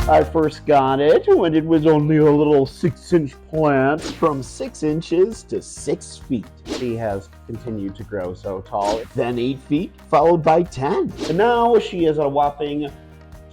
I first got it when it was only a little 6-inch plant. From 6 inches to 6 feet. She has continued to grow so tall. Then 8 feet, followed by 10. And now she is a whopping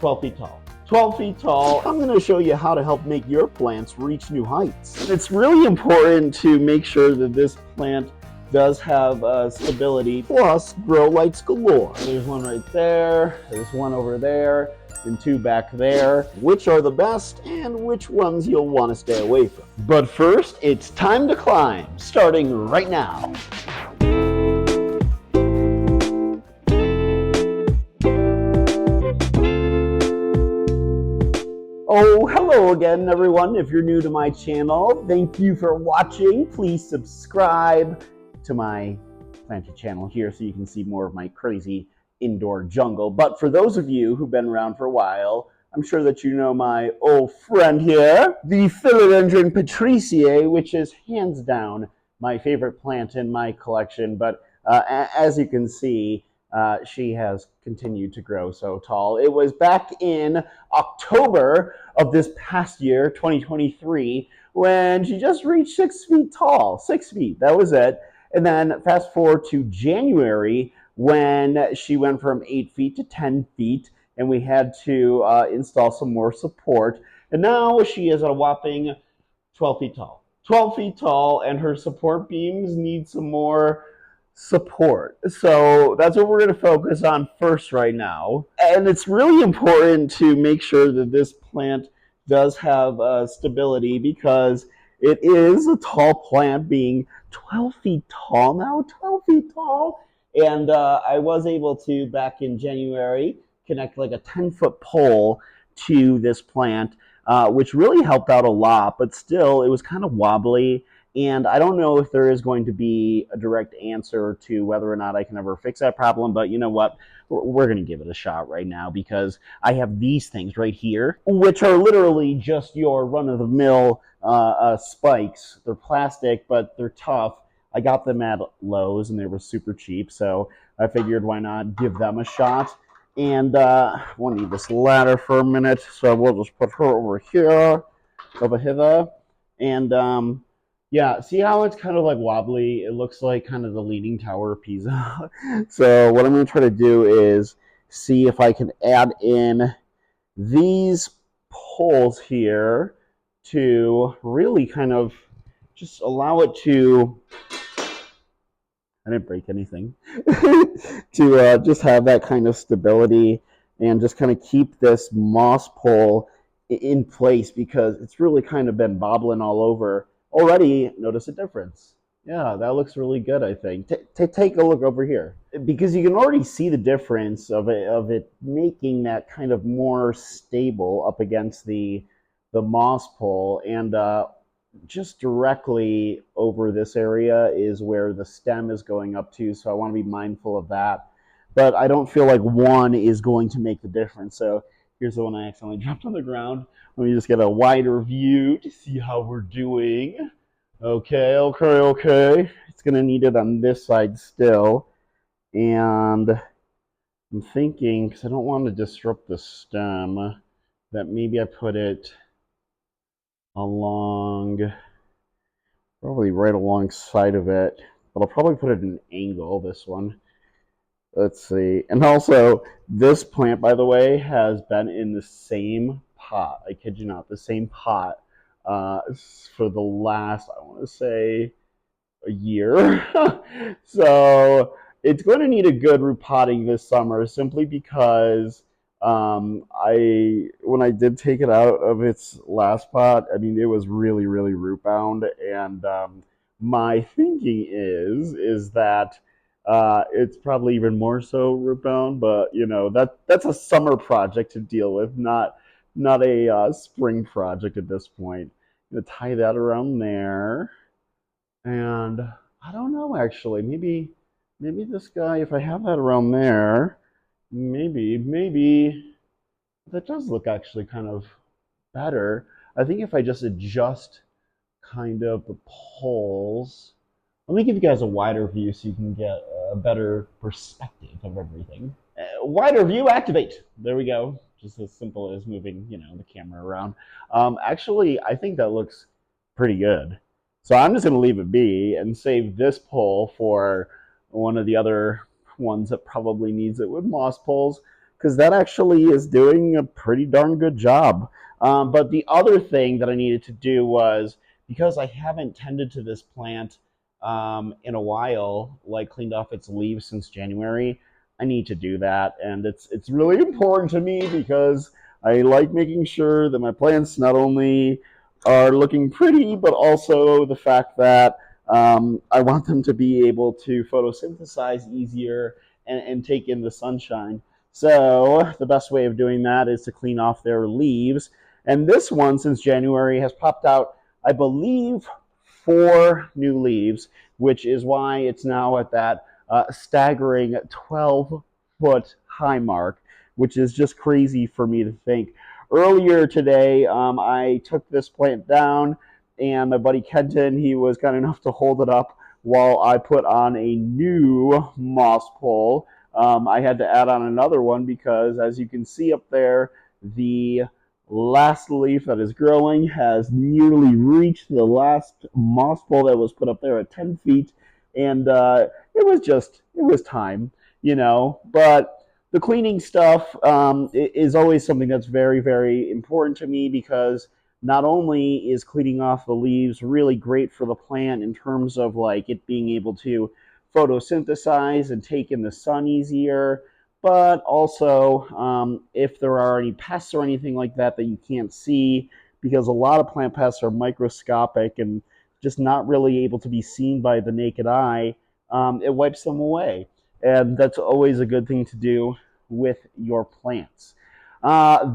12 feet tall. 12 feet tall. I'm going to show you how to help make your plants reach new heights. It's really important to make sure that this plant does have stability, plus grow lights galore. There's one right there, there's one over there, and 2 back there. Which are the best and which ones you'll want to stay away from. But first, it's time to climb, starting right now. Oh, hello again, everyone. If you're new to my channel, thank you for watching. Please subscribe to my planted channel here so you can see more of my crazy indoor jungle. But for those of you who've been around for a while, I'm sure that you know my old friend here, the Philodendron Patriciae, which is hands down my favorite plant in my collection. But as you can see, she has continued to grow so tall. It was back in October of this past year, 2023, when she just reached 6 feet tall. 6 feet, that was it. And then fast forward to January, when she went from 8 feet to 10 feet, and we had to install some more support. And now she is a whopping 12 feet tall. 12 feet tall, and her support beams need some more support. So that's what we're going to focus on first right now. And it's really important to make sure that this plant does have stability, because it is a tall plant, being 12 feet tall now, 12 feet tall. And I was able to, back in January, connect like a 10-foot pole to this plant, which really helped out a lot, but still it was kind of wobbly. And I don't know if there is going to be a direct answer to whether or not I can ever fix that problem, but you know what? We're going to give it a shot right now, because I have these things right here, which are literally just your run-of-the-mill spikes. They're plastic, but they're tough. I got them at Lowe's, and they were super cheap, so I figured why not give them a shot. And we'll need this ladder for a minute, so we'll just put her over here, over hither, and yeah, see how it's kind of like wobbly? It looks like kind of the Leaning Tower of Pisa. So what I'm going to try to do is see if I can add in these poles here to really kind of just allow it to, I didn't break anything, to just have that kind of stability and just kind of keep this moss pole in place, because it's really kind of been bobbling all over. Already notice a difference. Yeah, that looks really good, I think. Take a look over here, because you can already see the difference of it making that kind of more stable up against the moss pole. And just directly over this area is where the stem is going up to, so I want to be mindful of that. But I don't feel like one is going to make the difference. So here's the one I accidentally dropped on the ground. Let me just get a wider view to see how we're doing. Okay. It's going to need it on this side still. And I'm thinking, because I don't want to disrupt the stem, that maybe I put it along, probably right alongside of it. But I'll probably put it at an angle, this one. Let's see. And also, this plant, by the way, has been in the same pot. I kid you not, the same pot for the last, I want to say, a year. So it's going to need a good repotting this summer, simply because when I did take it out of its last pot, I mean, it was really, really root bound. And my thinking is that it's probably even more so root bound, but you know, that's a summer project to deal with, not a spring project at this point. I'm gonna tie that around there, and I don't know, actually, maybe this guy, if I have that around there, maybe that does look actually kind of better. I think if I just adjust kind of the poles. Let me give you guys a wider view so you can get a better perspective of everything. Wider view, activate. There we go. just as simple as moving, the camera around. Actually, I think that looks pretty good. So I'm just going to leave it be and save this pole for one of the other ones that probably needs it with moss poles, because that actually is doing a pretty darn good job. But the other thing that I needed to do was, because I haven't tended to this plant in a while, like cleaned off its leaves since January, I need to do that, and it's really important to me because I like making sure that my plants not only are looking pretty, but also the fact that I want them to be able to photosynthesize easier and take in the sunshine. So the best way of doing that is to clean off their leaves. And this one, since January, has popped out, I believe, 4 new leaves, which is why it's now at that staggering 12-foot high mark, which is just crazy for me to think. Earlier today, I took this plant down, and my buddy Kenton, he was kind enough to hold it up while I put on a new moss pole. I had to add on another one because, as you can see up there, the last leaf that is growing has nearly reached the last moss pole that was put up there at 10 feet. And it was time, But the cleaning stuff is always something that's very, very important to me, because not only is cleaning off the leaves really great for the plant in terms of like it being able to photosynthesize and take in the sun easier, but also if there are any pests or anything like that that you can't see, because a lot of plant pests are microscopic and just not really able to be seen by the naked eye, it wipes them away. And that's always a good thing to do with your plants.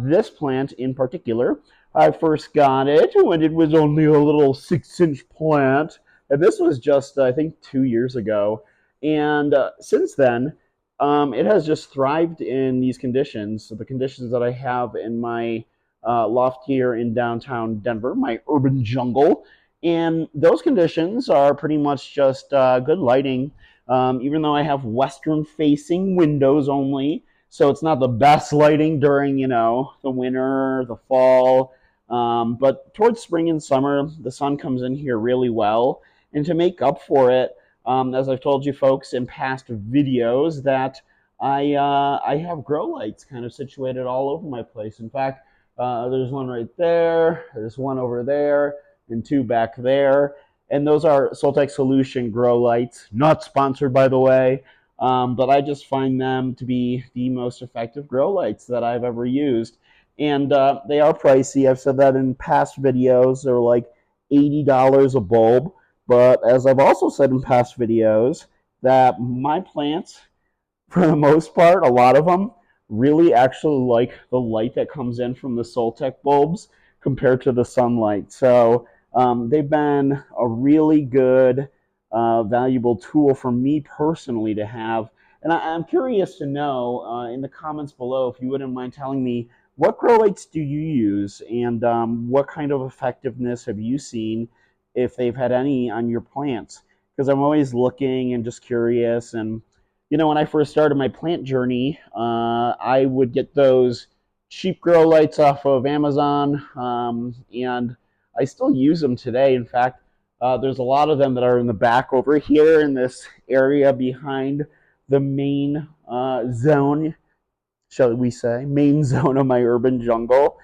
This plant in particular, I first got it when it was only a little 6-inch plant. And this was just, I think, 2 years ago. And since then, it has just thrived in these conditions. So the conditions that I have in my loft here in downtown Denver, my urban jungle. And those conditions are pretty much just good lighting, even though I have western-facing windows only. So it's not the best lighting during, the winter, the fall. But towards spring and summer, the sun comes in here really well. And to make up for it, as I've told you folks in past videos, that I have grow lights kind of situated all over my place. In fact, there's one right there, there's one over there, and 2 back there. And those are Soltech Solution grow lights, not sponsored by the way, but I just find them to be the most effective grow lights that I've ever used. And they are pricey. I've said that in past videos. They're like $80 a bulb. But as I've also said in past videos, that my plants, for the most part, a lot of them, really actually like the light that comes in from the Soltech bulbs compared to the sunlight. So they've been a really good, valuable tool for me personally to have. And I'm curious to know in the comments below, if you wouldn't mind telling me, what grow lights do you use, and what kind of effectiveness have you seen, if they've had any, on your plants? Because I'm always looking and just curious. And when I first started my plant journey, I would get those cheap grow lights off of Amazon, and I still use them today. In fact, there's a lot of them that are in the back over here in this area behind the main zone, shall we say, main zone of my urban jungle.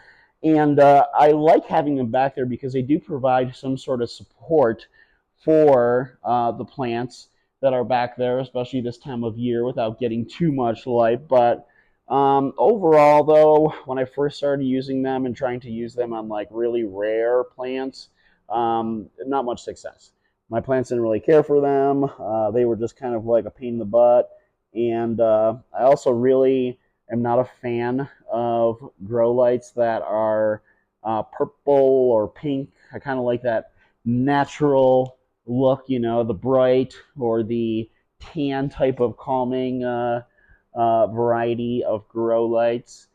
And I like having them back there because they do provide some sort of support for the plants that are back there, especially this time of year, without getting too much light. But overall, though, when I first started using them and trying to use them on like really rare plants, not much success. My plants didn't really care for them. They were just kind of like a pain in the butt. And I also really am not a fan of grow lights that are purple or pink. I kind of like that natural look, the bright or the tan type of calming variety of grow lights.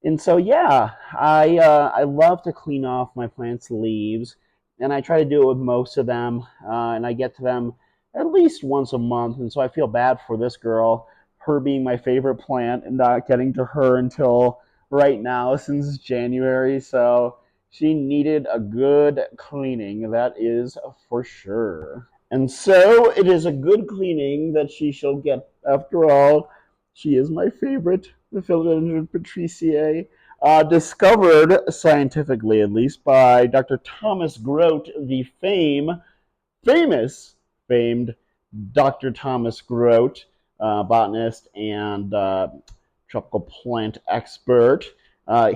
And so, yeah, I love to clean off my plants' leaves, and I try to do it with most of them, and I get to them at least once a month. And so I feel bad for this girl, her being my favorite plant, and not getting to her until right now since January, so she needed a good cleaning, that is for sure. And so it is a good cleaning that she shall get. After all, she is my favorite, the Philodendron patriciae, discovered scientifically, at least, by Dr. Thomas Grote, the famed Dr. Thomas Grote, botanist and tropical plant expert.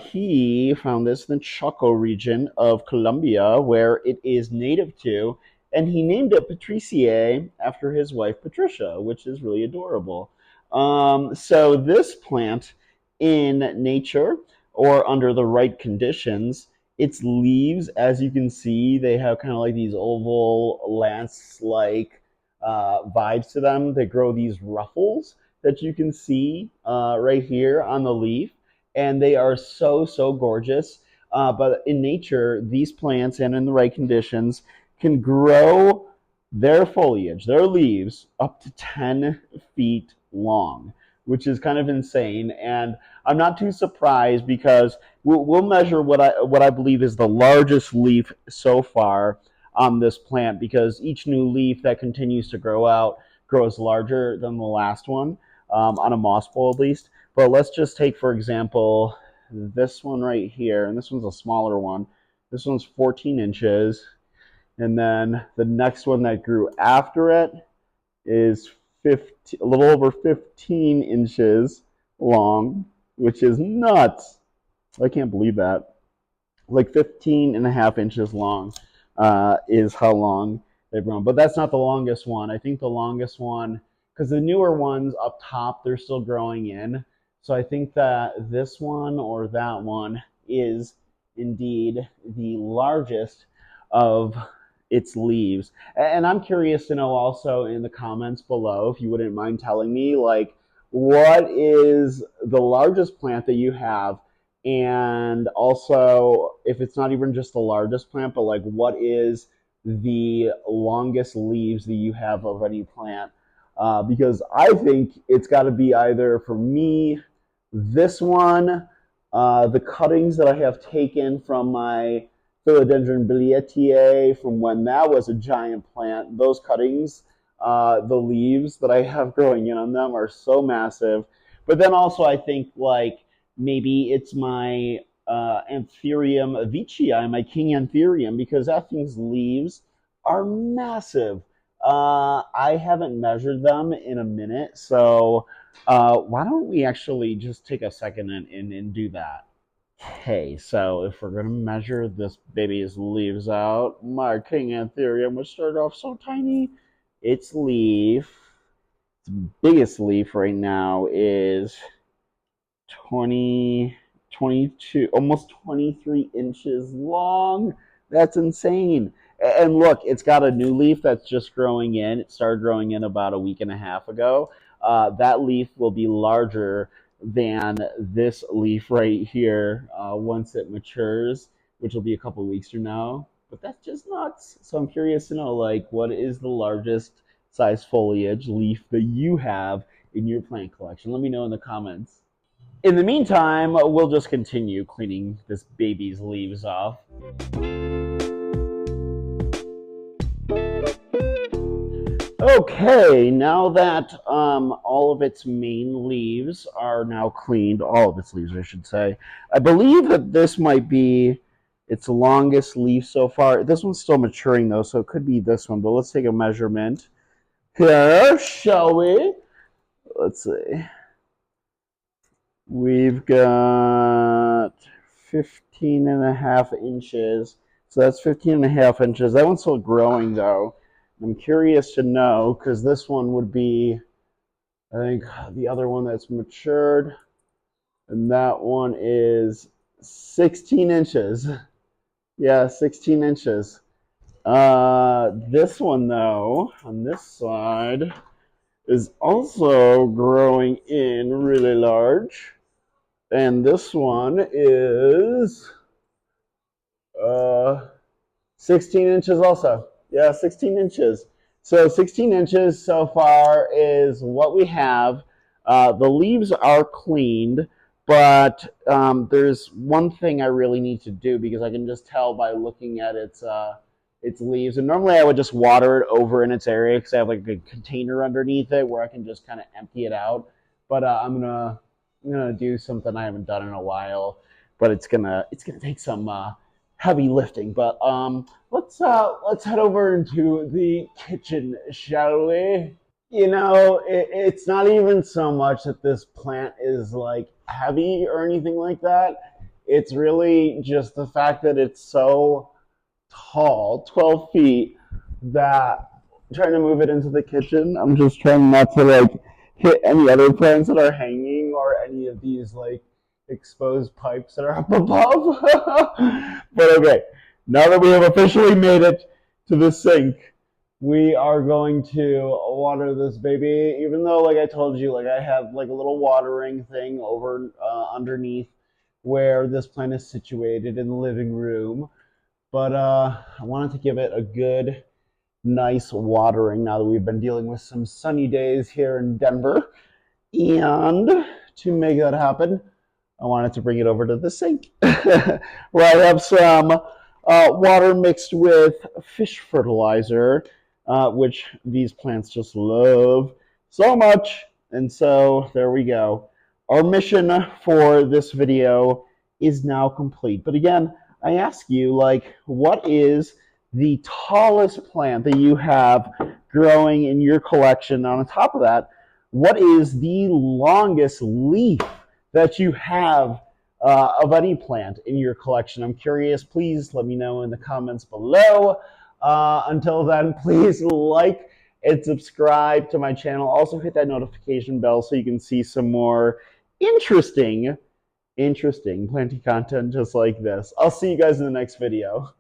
He found this in the Chaco region of Colombia, where it is native to, and he named it Patriciae after his wife Patricia, which is really adorable. So this plant, in nature or under the right conditions, its leaves, as you can see, they have kind of like these oval lance-like vibes to them. They grow these ruffles that you can see right here on the leaf, and they are so gorgeous. But in nature, these plants, and in the right conditions, can grow their foliage, their leaves, up to 10 feet long, which is kind of insane. And I'm not too surprised because we'll measure what I believe is the largest leaf so far on this plant, because each new leaf that continues to grow out grows larger than the last one, on a moss bowl at least. But let's just take, for example, this one right here, and this one's a smaller one. This one's 14 inches, and then the next one that grew after it is 15, a little over 15 inches long, which is nuts. I can't believe that. Like 15 and a half inches long is how long they've grown. But that's not the longest one. I think the longest one, because the newer ones up top, they're still growing in. So I think that this one or that one is indeed the largest of its leaves. And I'm curious to know also in the comments below, if you wouldn't mind telling me, like, what is the largest plant that you have? And also, if it's not even just the largest plant, but like, what is the longest leaves that you have of any plant? Because I think it's got to be either, for me, this one, the cuttings that I have taken from my Philodendron bilietiae from when that was a giant plant. Those cuttings, the leaves that I have growing in on them are so massive. But then also, I think like maybe it's my Anthurium avicii, my King Anthurium, because that thing's leaves are massive. I haven't measured them in a minute, so why don't we actually just take a second and do that? Okay, so if we're gonna measure this baby's leaves out, my King Anthurium, which started off so tiny, its leaf, its biggest leaf right now is 20, 22, almost 23 inches long. That's insane. And look, it's got a new leaf that's just growing in. It started growing in about a week and a half ago. That leaf will be larger than this leaf right here once it matures, which will be a couple weeks from now. But that's just nuts. So I'm curious to know, like, what is the largest size foliage leaf that you have in your plant collection? Let me know in the comments. In the meantime, we'll just continue cleaning this baby's leaves off. Okay, now that all of its main leaves are now cleaned, all of its leaves, I should say, I believe that this might be its longest leaf so far. This one's still maturing though, so it could be this one, but let's take a measurement here, shall we? Let's see. We've got 15 and a half inches. So that's 15 and a half inches. That one's still growing though. I'm curious to know, because this one would be, I think, the other one that's matured. And that one is 16 inches. Yeah, 16 inches. This one though, on this side, is also growing in really large. And this one is 16 inches also. Yeah, 16 inches. So 16 inches so far is what we have. The leaves are cleaned, But there's one thing I really need to do because I can just tell by looking at its leaves. And normally I would just water it over in its area because I have like a container underneath it where I can just kind of empty it out. But I'm gonna do something I haven't done in a while, but it's gonna take some heavy lifting. But let's head over into the kitchen, shall we? It's not even so much that this plant is like heavy or anything like that. It's really just the fact that it's so tall, 12 feet, that trying to move it into the kitchen, I'm just trying not to like hit any other plants that are hanging or any of these like exposed pipes that are up above. But okay, now that we have officially made it to the sink, we are going to water this baby. Even though, like I told you, like I have like a little watering thing over underneath where this plant is situated in the living room. But I wanted to give it a good, nice watering now that we've been dealing with some sunny days here in Denver. And to make that happen, I wanted to bring it over to the sink where I have some water mixed with fish fertilizer, which these plants just love so much. And so there we go. Our mission for this video is now complete. But again, I ask you, like, what is the tallest plant that you have growing in your collection? On top of that, what is the longest leaf that you have of any plant in your collection? I'm curious. Please let me know in the comments below. Until then, please like and subscribe to my channel. Also hit that notification bell so you can see some more interesting planty content just like this. I'll see you guys in the next video.